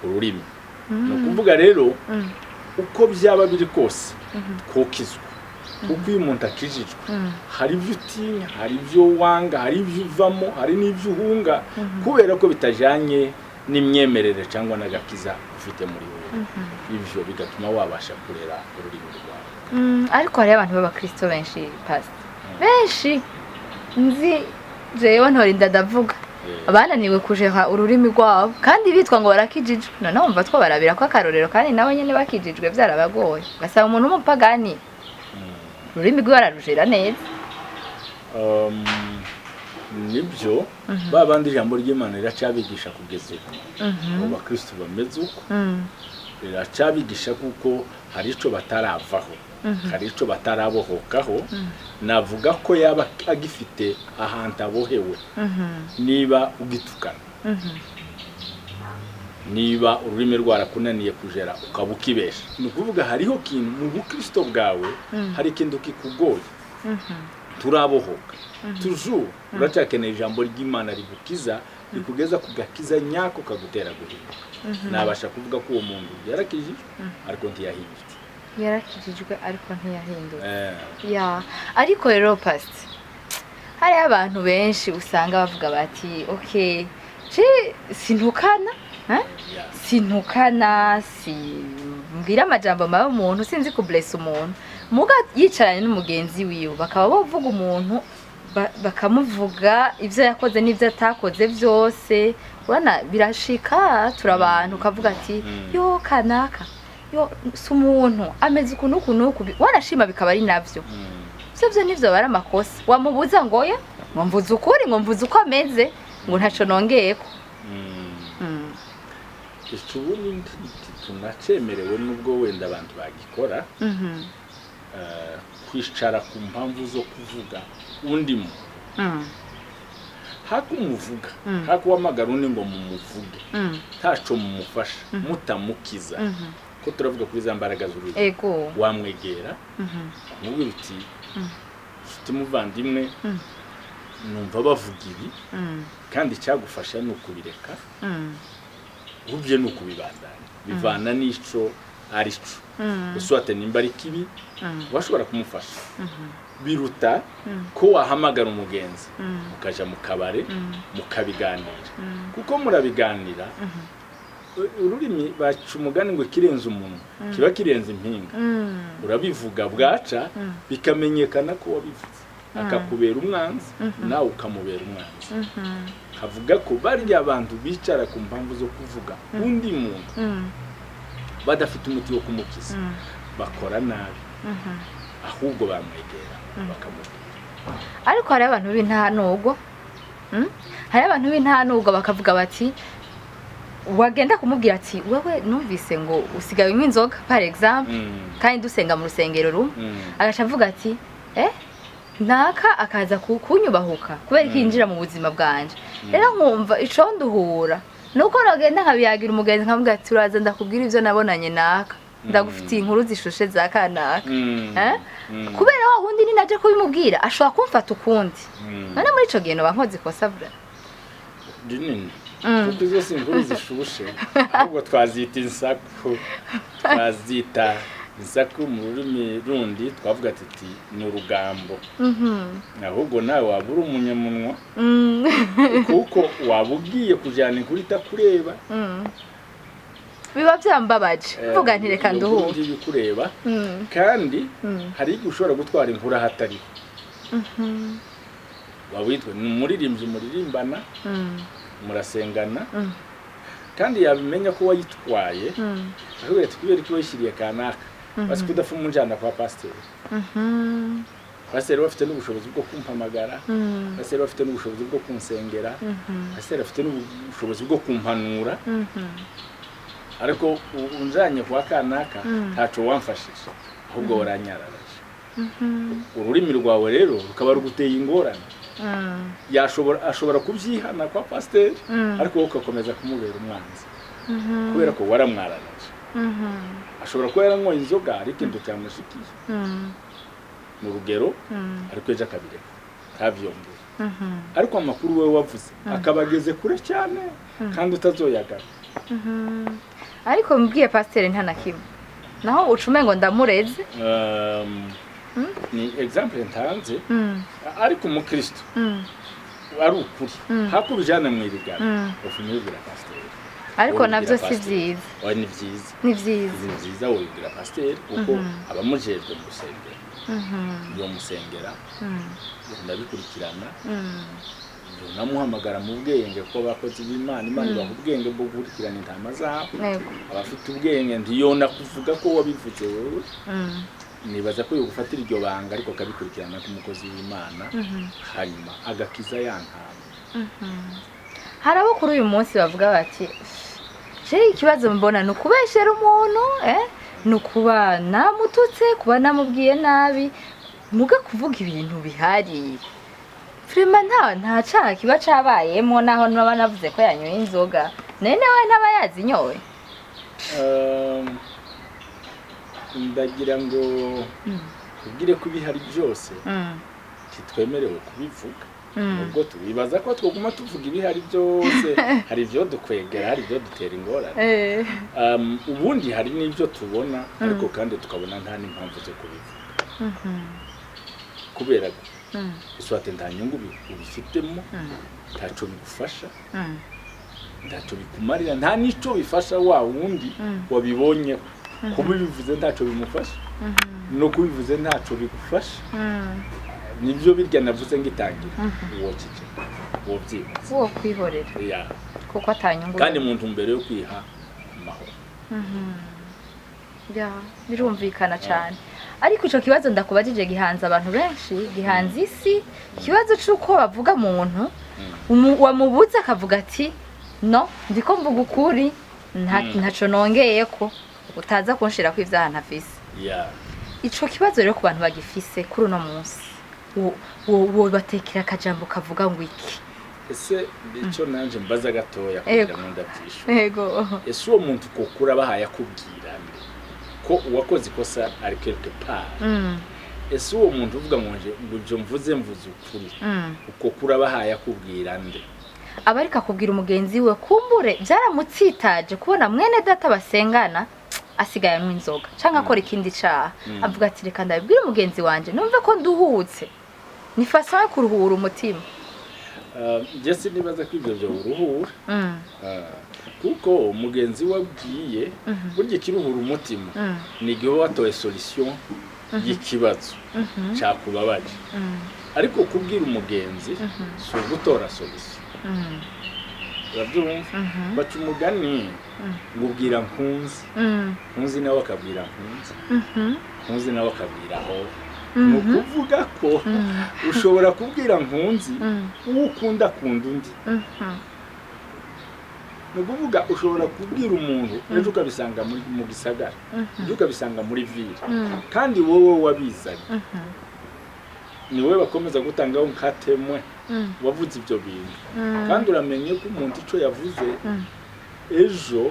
ururimi. No kuvuga rero uko byaba biri kose kokizwa, kuko iyo umuntu akijijwe hari ibyo utinya, hari ibyo wanga, hari ibyo uvamo, hari n'ibyo uhunga kubera ko bitajanye n'imyemerere cyangwa n'agakiza ufite muri wowe. Ibyo bigatuma wabasha kurera ururimi rwawe. Ariko hari abantu b'abakristo benshi pastor benshi nzi jewe ntorinda ndavuga abananiwe kujeha ururimi rwabo kandi bitwa ngo barakijijwe. None umva two barabira ko akarorero kandi nawe nyene bakijijwe byarabagoye. Gasaba umuntu w'umupagani ururimi rwe bararujera neza. Nibyo babandi ijambo ry'Imana riracabigisha kugeza ubu. Abakristo bameze uko riracabigisha kuko hari ico bataravaho, hari ico batarabohokaho. Navuga ko yaba agifite ahantu abohewe niba ugitukana, niba ururimi rwarakunaniye kujera ukabukibesha. Ni ukuvuga hariho kintu mu bukristo bwawe, hari ikintu kikugoye. Turabohoka toujours uracyakeneye ijambo ry'Imana rigukiza, rikugeza ku gakiza nyako kagutera guhinduka. Nabasha kuvuga ko uwo muntu yarakijijwe ariko ntiyahindutse. Yarakijijwe ariko ntiyahindutse. Ariko rero pastor hari abantu benshi usanga bavuga bati okay sintukana sintukana mbwira amajambo mabi umuntu, sinzi ku bless umuntu muga yicaranye n'umugenzi wiwe bakaba bavuga umuntu bakamuvuga ibyo yakoze n'ibyo atakoze byose. Urana birashika turabantu ukavuga ati yo kanaka yo si umuntu ameze ukuntu wanashima bikaba ari navyo byo nivyo bari amakosa. Wamubuza ngo ya ngo mvuze ukuri, ngo mvuze uko ameze, ngo ntaco nongeyeko. Icubundi tunacemerewe nubwo wenda abantu bagikora kwicara ku mpamvu zo kuvuga undi mu hakumuvuga hakuwamagara undi ngo mumuvuge ntaco mumufasha mutamukiza ko turavuga kuri za mbaraga z'ururimi. Wamwegera mubwira uti muvandimwe numva bavuga ibi kandi cyagufasha ni ukubireka ubye ni ukubibandanya bivana n'ico ari cyo. Uswate nimba ari kibi washobora kumufasha biruta ko wahamagara umugenzi mukaja mu kabare mukabiganira, kuko murabiganira ururimi baca umugani ngo kirenze umuntu kiba kirenze impinga. Urabivuga bwaca bikamenyekana ko wabivuze, akakubera umwanzi nawe ukamubera umwanzi. Havuga ko barya abantu bicara ku mpamvu zo kuvuga undi muntu badafite umuti wo kumukiza bakora nabi, ahubwo bamwegera bakamubwira. Ariko hari abantu b'intanugo hari abantu b'intanugo bakavuga bati wagenda kumubwira ati wewe numvise ngo usigaye unywa inzoga par exemple kandi dusenga mu rusengero rumwe, agaca avuga ati naka akaza kunyubahuka kubera kinjira mu buzima bwanje. Rero nkumva ico nduhura nuko nagenda nkabiyagira umugenzi nkamubwira ati uraza ndakubwira ivyo nabonanye naka, ndagufitiye inkuru zishushe za kanaka. Kubera wa hundi ni naje kubimubwira ashobora kumfata ukundi. None muri ico gihe no bankoze kosa vra dinini kuko izo sinkuru zishushe ahubwo twazita insaku, twazita insaku mu rurimi rundi twavuga ati ni urugambo. Ahubwo nawe wabura umunyamunwa kuko wabugiye kujana inkuru itakureba biba byambabaje vuga nti reka nduhure ndi kureba kandi hari igihe ushobora gutwara inkuru ahatari wabitwe muririmbyi muririmbana murasengana kandi yabimenya ko wayitwaye ahubwo twibere ko yishiriye kanaka basi kudafuma unjana kwa pasteur pasteur bafite n'ubushobozi bwo kumpamagara pasteur bafite n'ubushobozi bwo kunsengera pasteur bafite n'ubushobozi bwo kumpanura ariko unjanye kwa kanaka ntaco wamfashije ahubwo waranyararaje ururimi rwawe rero rukaba ruguteye ingorane ashobora kubyihana kwa pasteur ariko wowe ugakomeza kumubera umwanzi kubera ko waramwararaje ashobora kuba yaranyoye inzoga ariko ikintu cyamushikiye mu rugero ariko ejo akabireka ntabyongere ariko amakuru we wavuze akabageze kure cyane kandi utazoyagana ariko mbwiye pasteur nta nakimwe naho ucume ngo ndamureze ni example ntanze ariko umukristo ari ukuri hakubijana mu irigana ufumibira pasteur ariko nabyo si byiza ni byiza ni byiza ni byiza wibwira pasteur kuko abamujejwe mu rusengero yo musengera ndabikurikirana namuhamagara mu bwenge ko bakoze b'Imana Imana ibaha ubwenge bwo gukurikirana intama zabo abafite ubwenge ndiyona kuvuga ko wabivuze wowe nibaza ko yogufatira iryo banga ariko akabikurikirana k'umukozi w'Imana hanyuma agakiza yankama hari abo kuri uyu munsi bavuga bati je ikibazo mbona no kubeshera umuntu no kuba namututse kuba namubwiye nabi muga kuvuga ibintu bihari Frema nta cyaha kiba cabayemo naho naba navuze ko yanyoye inzoga nene we ntaba yazinyoye ndagira ngo ubwire ko bihari byose kitwemerewe kubivuga ubwo tubibaza ko twoguma tuvuga ibihari byose hari ibyo dukwegera hari ibyo dutera ingorane ubundi hari n'ibyo tubona ariko kandi tukabona nta n'impamvu zo kubivuga kubera uswate nta nyungu ubifitemo ntaco bigufasha ntaco bikumarira nta nico bifasha wa wundi wabibonye kubivuze ntaco bimufasha no kubivuze ntaco bigufasha nibyo birya navuze ngitangira uwo kije uwo byibuze uwo kwihorera kuko atanyungu kandi muntu mbere yo kwiha amahoro birumvikana cyane ariko ico kibazo ndakubajije gihanze abantu benshi gihanze isi kibazo cyuko bavuga muntu wamubuza akavuga ati no ndiko mvuga ukuri ntaco nongeye ko utaza kunshira ko ivyaha ntafise ico kibazo rero ku bantu bagifise kuri uno munsi wo batekera akajambo kavuga ngo iki ese ico nanje mbaza gatoya kugira ngo ndabyisho yego ese uwo muntu kokura bahaye akubwira ko uwakoze ikosa ari quelque part ese uwo muntu uvuga nje ngo mvuze ukuri uko kura bahaye akubwira nde abarika kubwira umugenzi we kumbure byaramutsitaje kubona mwene data basengana asigaye anywa inzoga canka akora ikindi caha avuga ati reka ndabibwira umugenzi wanje numve ko nduhutse nifasa kuruhura umutima Jesse nibaza ko ibyo byo uruhura kuko umugenzi wabwiye burya kiruhura umutima ni gihe watoye solution y'ikibazo cyakubabaje ariko kubwira umugenzi so gutora solution urabyumva baca umugani ngubwira nkunzi nawe akabwira nkunzi nawe akabwira aho nukuvuga ko ushobora kubwira nkunzi ukunda undi nukuvuga ushobora kubwira umuntu ejo ukabisanga mu gisagara ejo ukabisanga muri ville kandi wowe wabizanye ni wowe bakomeza gutangaho nkatemwe wavuze ibyo bintu kandi uramenye ko umuntu ico yavuze ejo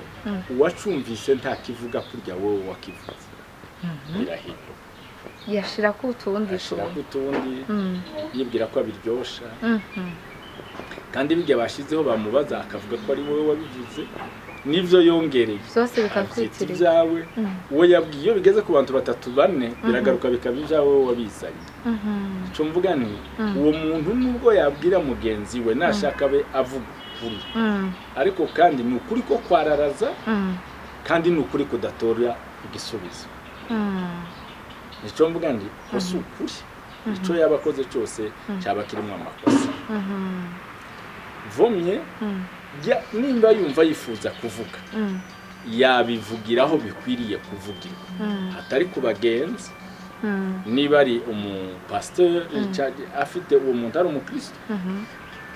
uwacumvise nta kivuga kurya wowe wakivuze birahinduka yashira ko utundi yibwira ko abiryosha kandi bijya bashizeho bamubaza akavuga ko ari wowe wabivuze nivyo yongereye byose bikakwitira byawe uwo yabwiye bigeze ku bantu 3-4 biragaruka bikabija wowe wabizanye cyo mvuga nti uwo muntu nubwo yabwira mugenzi we nashaka be avuga kuri ariko kandi ni ukuri ko kwararaza kandi ni ukuri kudatora igisubizo nicyo mvuga ndi ko si ukuri icyo yabakoze cyose cyaba kirimo amakosa vomye nimba yumva yifuza kuvuga yabivugiraho bikwiriye kuvugirwa hatari ku bagenzi niba ari umupasteur afite uwo muntu ari umukristo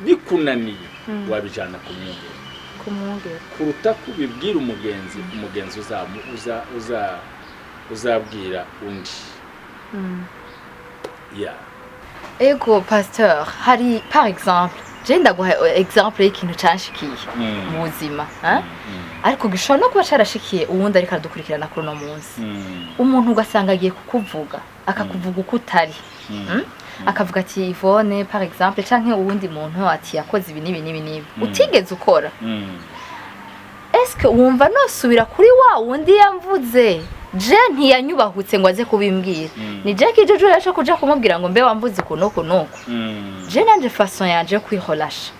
bikunaniye wabijana kumwungera kuruta kubibwira umugenzi uzabwira undi ego pasteur hari par exemple je ndaguha exemple y'ikintu canshikiye mu buzima ariko gishobora no kuba carashikiye uwundi ariko aradukurikirana kuri no munsi umuntu ugasanga agiye kukuvuga akakuvuga uko utari akavuga ati Yvonne par exemple canke uwundi muntu ati yakoze ibi nibi utigeze ukora est-ce que wumva nosubira kuri wa wundi yamvuze je ntiyanyubahutse ngo aze kubimbwira ni je kijojo yaje kuja kumubwira ngo mbe wamvuze kuno je nanje façon yanje kwiholasha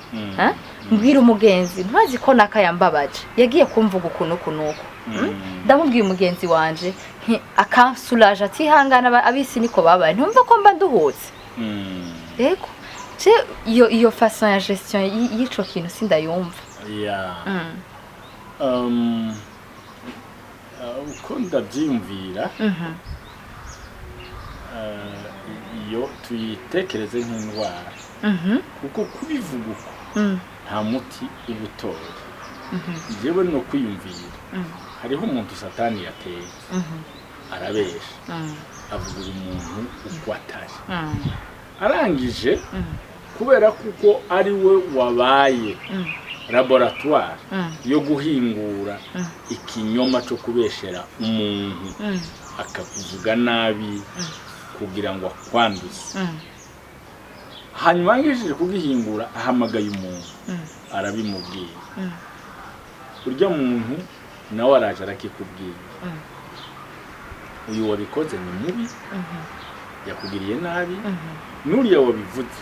mbwira umugenzi ntazi ko nakayambabaje yagiye kumvuga kuno ndamubwiye umugenzi wanje akansulaje ati hangana abisi niko babaye ntumva ko mba nduhutse eko je iyo façon ya gestion y'ico kintu sindayumva uko ndabyiyumvira iyo tuyitekereze nk'indwara kuko kubivuga uko nta muti ubutora njyewe no kwiyumvira hariho umuntu satani yateye arabesha avuga umuntu uko atari arangije kubera kuko ari we wabaye laboratoire yo guhingura ikinyoma cyo kubeshera umuntu akakuvuga nabi kugira ngo akwanduze hanyuma ngishije kugihingura ahamagaye umuntu arabimubwira urya muntu nawe araje arakikubwira uyu wabikoze ni mubi yakugiriye nabi nuriya wabivuze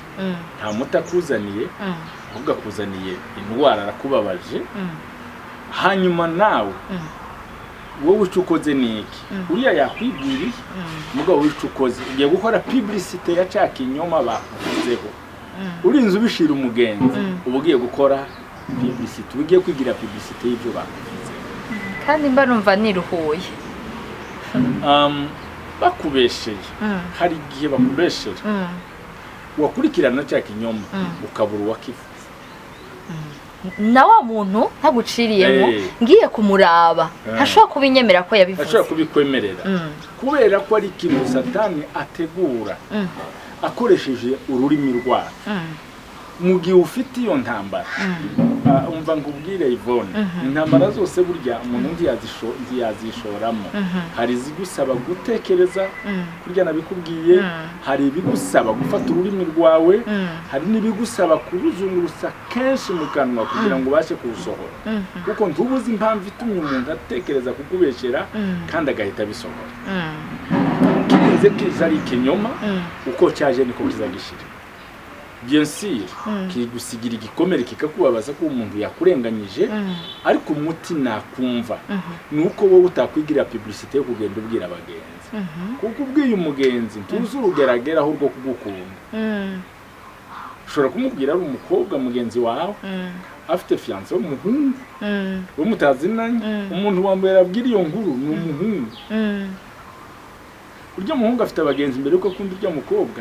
nta mutakuzaniye ahubwo akuzaniye indwara arakubabaje hanyuma nawe wowe ucukoze niki uriya yakwibwiriye mugabo wicukoze ugiye gukora publicité ya cakinyoma bavuzeho urinze ubishira umugenzi ubugiye gukora publicité ugiye kwigira publicité y'ibyo bavuze kandi mba numva niruhuye bakubesheye hari igihe bakubesheye wakurikirana cakinyoma ukabura wakifuza na wa muntu ntaguciriyemo ngiye kumuraba ntashobora kubinyemera ko yabivuze ntashobora kubikwemerera kubera ko ari ikintu satani ategura akoresheje ururimi rwacu mu gihe ufite iyo ntambara umva ngubwire Yvonne intambara zose burya umuntu ntiyazishoramo hari zigusaba gutekereza kurya nabikubwiye hari ibigusaba gufata ururimi rwawe hari n'ibigusaba kuruzungurusa kenshi mu kanwa kugira ngo ubashe kurusohora kuko ntubuze impamvu itumye umuntu atekereza kukubeshera kandi agahita bisohora kize kiza ari ikinyoma uko cyaje niko kizagishira bien sûr kigusigira igikomere kikakubabaza ko umuntu yakurenganyije ariko umuti nakumva nuko wowe utakwigira publicité yo kugenda ubwira abagenzi kuko ubwiye umugenzi tuzi urugeragera aho rwo kugukunda ushobora kumubwira ari umukobwa mugenzi wawe afite fiancé w'umuhungu w'umutazinanye umuntu wambaye abwira iyo nkuru ni umuhungu urya muhungu afite abagenzi mbere yuko akunda urya mukobwa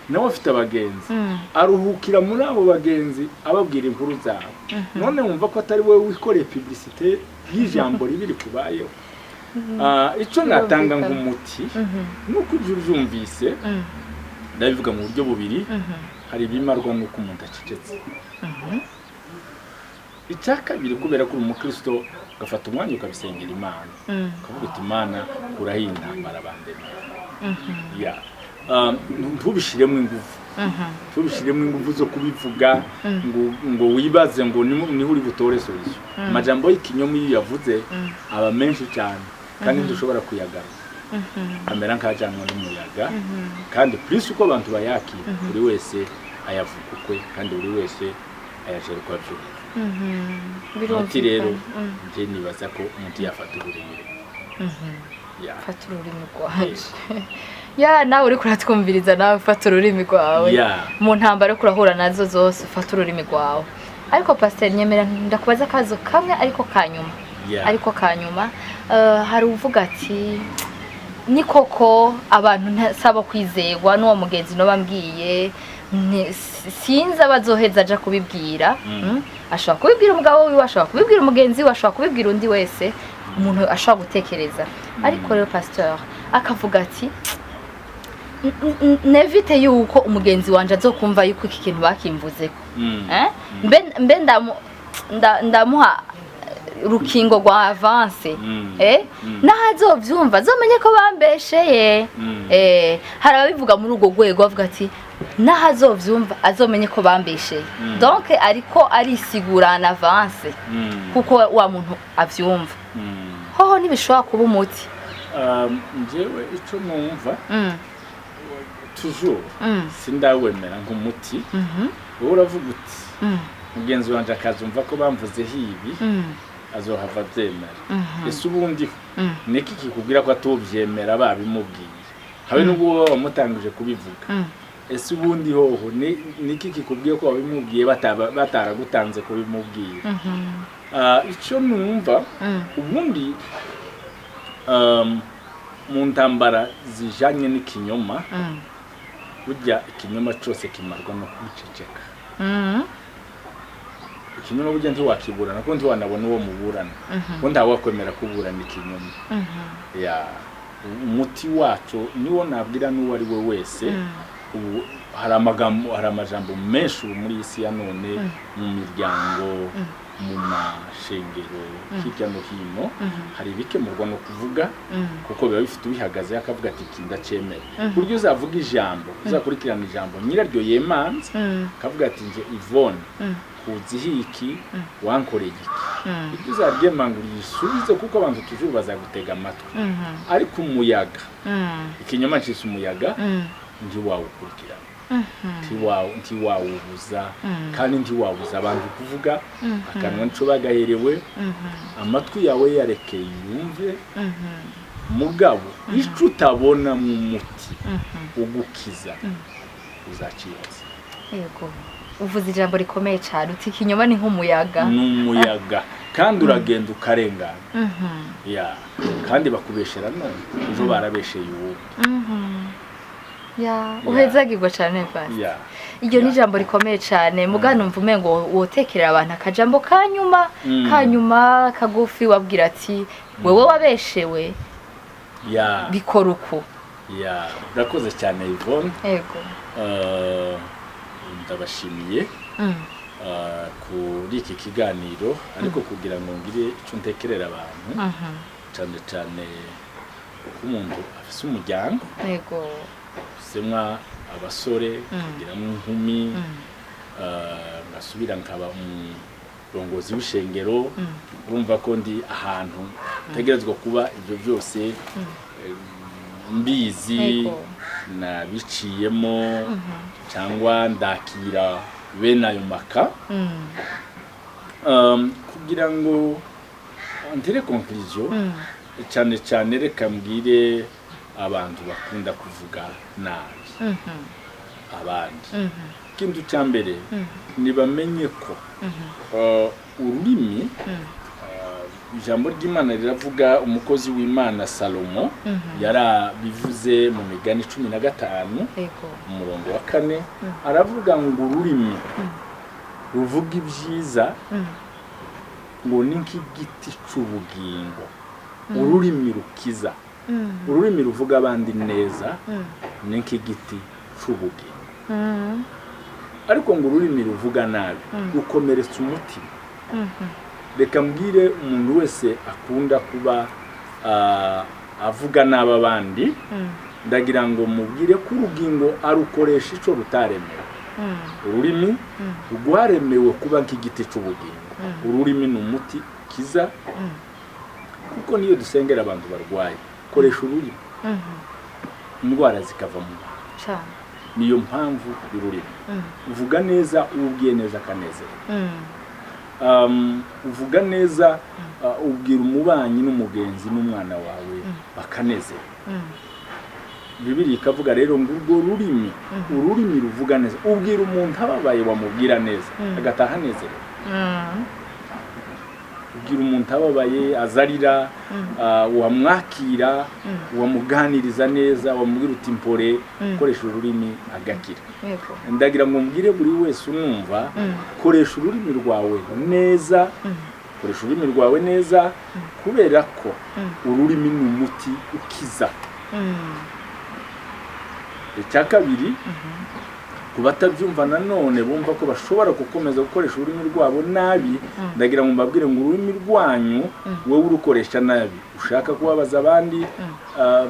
nawe afite abagenzi aruhukira muri abo bagenzi ababwira inkuru zabo none wumva ko atari wowe wikoreye publicité y'ijambo ribiri kubayeho icyo natanga nk'umuti nuko ujye ubyumvise ndabivuga mu buryo bubiri hari ibimarwa nuko umuntu acecetse icya kabiri kubera ko umukristo gafata umwanya ukabisengera Imana ukavuga uti Imana urahintambara bandemera ntubishiremo ingufu tubishiremo ingufu zo kubivuga ngo wibaze ngo niho uri butore solution amajambo y'ikinyoma iyo yavuze aba menshi cyane kandi dushobora kuyagara amera nk'ajanwa n'umuyaga kandi plus uko abantu bayakira buri wese ayavuga ukwe kandi buri wese ayajera uko abyumva muti rero nje nibaza ko umuntu yafata ururimi fata ururimi rwawe nawe uri kuratwumviriza nawe fata ururimi rwawe mu ntambara yo kurahura nazo zose fata ururimi rwawe ariko pastor nyemera ndakubaza akazo kamwe ariko kanyuma Yeah. ariko kanyuma hari uvuga ati ni koko abantu ntasaba kwizerwa n'uwo mugenzi no bambwiye sinzi abazoheza aja kubibwira ashobora kubibwira umugabo wiwe ashobora kubibwira umugenzi we ashobora kubibwira undi wese umuntu ashobora gutekereza ariko rero pasteur akavuga ati nevite yuko umugenzi wanje azokumva yuko iki kintu bakimvuzeko mbe ndamuha rukingo rwa avance nahazovyumva zomenye ko bambesheye hari ababivuga muri urwo rwego bavuga ati nahazovyumva azomenye ko bambesheye donc ariko arisigura na avance kuko wa muntu avyumva hoho ntibishobora kuba umuti njyewe ico numva toujours sindawemera nk'umuti wowe uravuga uti mugenzi wanje akazumva ko bamvuzeho ibi azohava avyemera ese ubundi niki kikubwira ko atovyemera babimubwiye habe n'ubwo bamutangije kubivuga ese ubundi hoho niki kikubwiye ko babimubwiye bataragutanze kubimubwiye ico numva ubundi mu ntambara zijanye n'ikinyoma burya ikinyoma cyose kimarwa no kwiceceka ikinyoma burya ntiwakiburana kuko ntiwanabona uwo muburana kuko ntawakwemera kuburana ikinyoma umuti wacu niwo nabwira n'uwo ari we wese ubu hari amajambo menshi muri isi ya none mu miryango mu mashengero hirya no hino hari ibikemurwa no kuvuga kuko biba bifite ubihagaze akavuga ati kinda cemera buryo uzavuga ijambo uzakurikirana ijambo nyiraryo yemanze akavuga ati nje Yvonne kuzihiki wankoreye iki ibyo uzaryemangura isubize kuko abantu tujuru bazagutega amatwi ariko umuyaga ikinyoma cyise umuyaga ntiwawukurikirana ntiwawubuza kandi ntiwawubuza abantu kuvuga akanwa nico bagaherewe amatwi yawe yarekeye yumve mugabo ico utabona mu muti ugukiza uzakibaza yego uvuze ijambo rikomeye cyane uti ikinyoma ni nk'umuyaga n'umuyaga kandi uragenda ukarengana kandi bakubeshera none ejo barabesheye uwo uhezagirwa cyane fasi iryo ni ijambo rikomeye cyane mugana umva umengo wotekerera abantu akajambo kanyuma kagufi wabwira ati wewe wabeshewe bikora uko urakoze cyane Yvonne yego ndabashimiye kuri iki kiganiro ariko kugira ngo ngire icyo ntekerera abantu cyane cyane uko umuntu afise umuryango yego semwa abasore kugira nkumi ngasubira nkaba umurongozi w'ishengero urumva ko ndi ahantu tegerezwa kuba ibyo byose mbizi nabiciyemo cyangwa ndakira bene ayo maka kugira ngo ntere conclusion cyane cyane reka mbwire abantu bakunda kuvuga nabi abandi kintu cyambere nibamenye ko ururimi ijambo ry'Imana riravuga umukozi w'Imana Salomo yarabivuze mu migani 15 umurongo wa 4 aravuga ngo ururimi ruvuga ibyiza ngo ni nk'igiti cy'ubugingo ururimi rukiza ururimi ruvuga abandi neza ni nk'igiti cy'ubugingo ariko ngo ururimi ruvuga nabi rukomeretsa umutima reka mbwire umuntu wese akunda kuba avuga nabi abandi ndagira ngo mubwire ko urugingo arukoresha ico rutaremewe ururimi rwaremewe kuba nk'igiti cy'ubugingo ururimi ni umuti kiza kuko niyo dusengera abantu barwaye koresha ururimi indwara zikava mu bantu niyo mpamvu y'ururimi uvuga neza ubwiye neza akanezerwa uvuga neza ubwira umubanyi n'umugenzi n'umwana wawe bakanezerwa Bibiliya ikavuga rero ngo urwo rurimi ururimi ruvuga neza ubwira umuntu ababaye wamubwira neza agataha nezerewe ubwira umuntu ababaye azarira wamwakira wamuganiriza neza wamubwira uti mpore koresha ururimi agakira ndagira ngo mbwire buri wese unumva koresha ururimi rwawe neza koresha ururimi rwawe neza kubera ko ururimi ni umuti ukiza icya kabiri ku batabyumva nanone bumva ko bashobora gukomeza gukoresha ururimi rwabo nabi ndagira ngo mbabwire ngo ururimi rwanyu wowe urukoresha nabi ushaka kubabaza abandi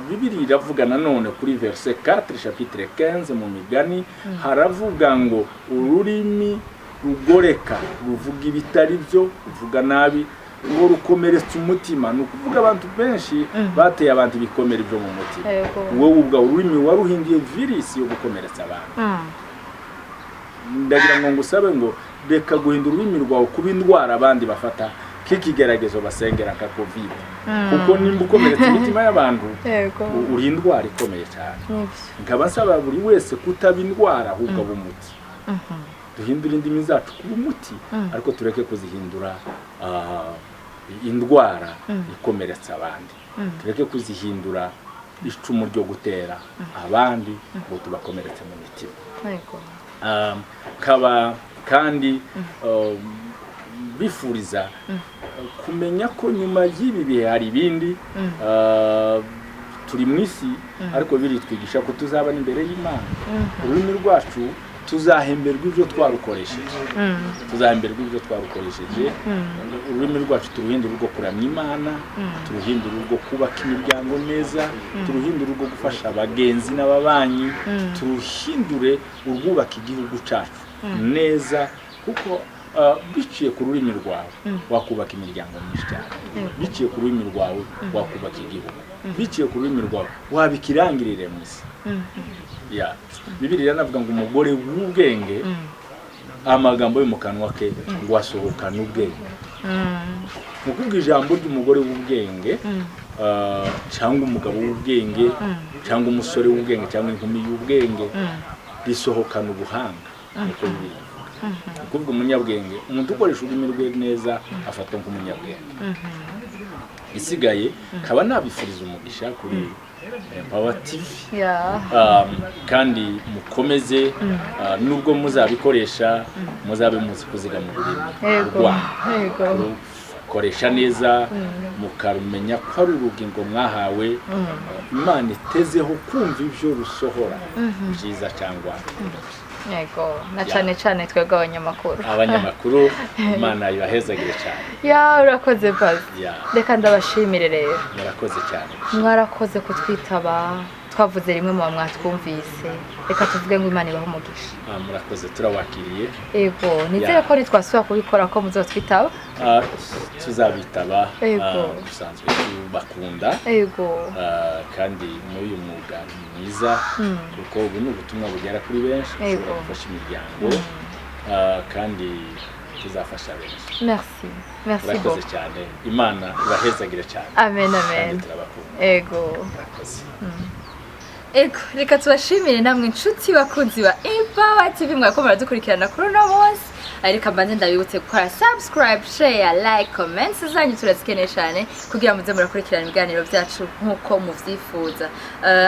Bibiliya iravuga nanone kuri verset 4 chapitre 15 mu migani haravuga ngo ururimi rugoreka ruvuga ibitari byo ruvuga nabi ngo rukomeretsa umutima ni ukuvuga abantu benshi bateye abantu ibikomere byo mu mutima wowe ubwa ururimi waruhinduye virus yo gukomeretsa abantu ndagira ngo ngusabe ngo reka guhindura ururimi rwawe kuba indwara abandi bafata k'ikigeragezo basengera nka covid kuko nimba ukomeretsa imitima y'abantu uri indwara ikomeye cyane nkaba nsaba buri wese kutaba indwara ahubwo aba umuti duhindura indimi zacu kuba umuti ariko tureke kuzihindura indwara ikomeretsa abandi tureke kuzihindura icumu ryo gutera abandi ngo tubakomeretse mu mitima kaba kandi bifuriza kumenya ko nyuma y'ibi bihe hari ibindi turi mu isi ariko biritwigisha ko tuzabana imbere y'Imana ururimi rwacu tuzahemberwa ibyo twarukoresheje ururimi rwacu turuhindura urwo kuramya Imana turuhindura urwo kubaka imiryango neza turuhindura urwo gufasha abagenzi n'ababanyi turuhindure urwubaka igihugu cyacu neza kuko biciye ku rurimi rwawe wakubaka imiryango myinshi cyane biciye ku rurimi rwawe wakubaka igihugu biciye ku rurimi rwawe wabikirangirire mu isi Bibiliya navuga ngo umugore w'ubwenge amagambo yo mu kanwa ke ngo asohokane ubwenge mukubwa ijambo ry'umugore w'ubwenge cyangwa umugabo w'ubwenge cyangwa umusore w'ubwenge cyangwa inkumi y'ubwenge risohokana ubuhanga niko Bibiliya kuvuga umunyabwenge umuntu ukoresha ururimi rwe neza afatwa nk'umunyabwenge isigaye kaba nabifuriza umugisha kuri Power TV kandi mukomeze nubwo muzabikoresha muzabe muzi kuzigama ururimi rwanyu koresha neza mukarumenya ko ari urugingo mwahawe Imana itezeho kumva ibyo rusohora byiza cyangwa yego na cyane twebwe abanyamakuru Imana ibahezagire cyane urakoze Buzz reka ndabashimire rero murakoze cyane mwarakoze kutwitaba twavuze rimwe mu mwatwumvise reka tuvuge ngo Imana ibaho umugisha murakoze turawakiriye yego nizere ko nitwasubira kubikora ko muzotwitaba tuzabitaba dusanzwe bakunda kandi muri uyu mwuga mwiza kuko ubu ni ubutumwa bugera kuri benshi bufasha imiryango kandi tuzafasha benshi merci murakoze cyane Imana ibahezagire cyane amen reka tubashimire namwe inshuti bakunzi ba Power TV mwakomera dukurikirana kuri uno munsi ariko mbanze ndabibutse gukora subscribe share like comments zanyu turazikeneye cyane kugira muze murakurikirana ibiganiro byacu nkuko muvyifuza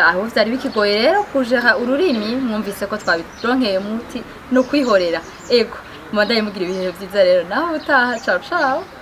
aho byari bikigoye rero kujera ururimi mwumvise ko twabironkeye muti no kwihorera mubandaye mugira ibihe byiza rero naho utaha ciao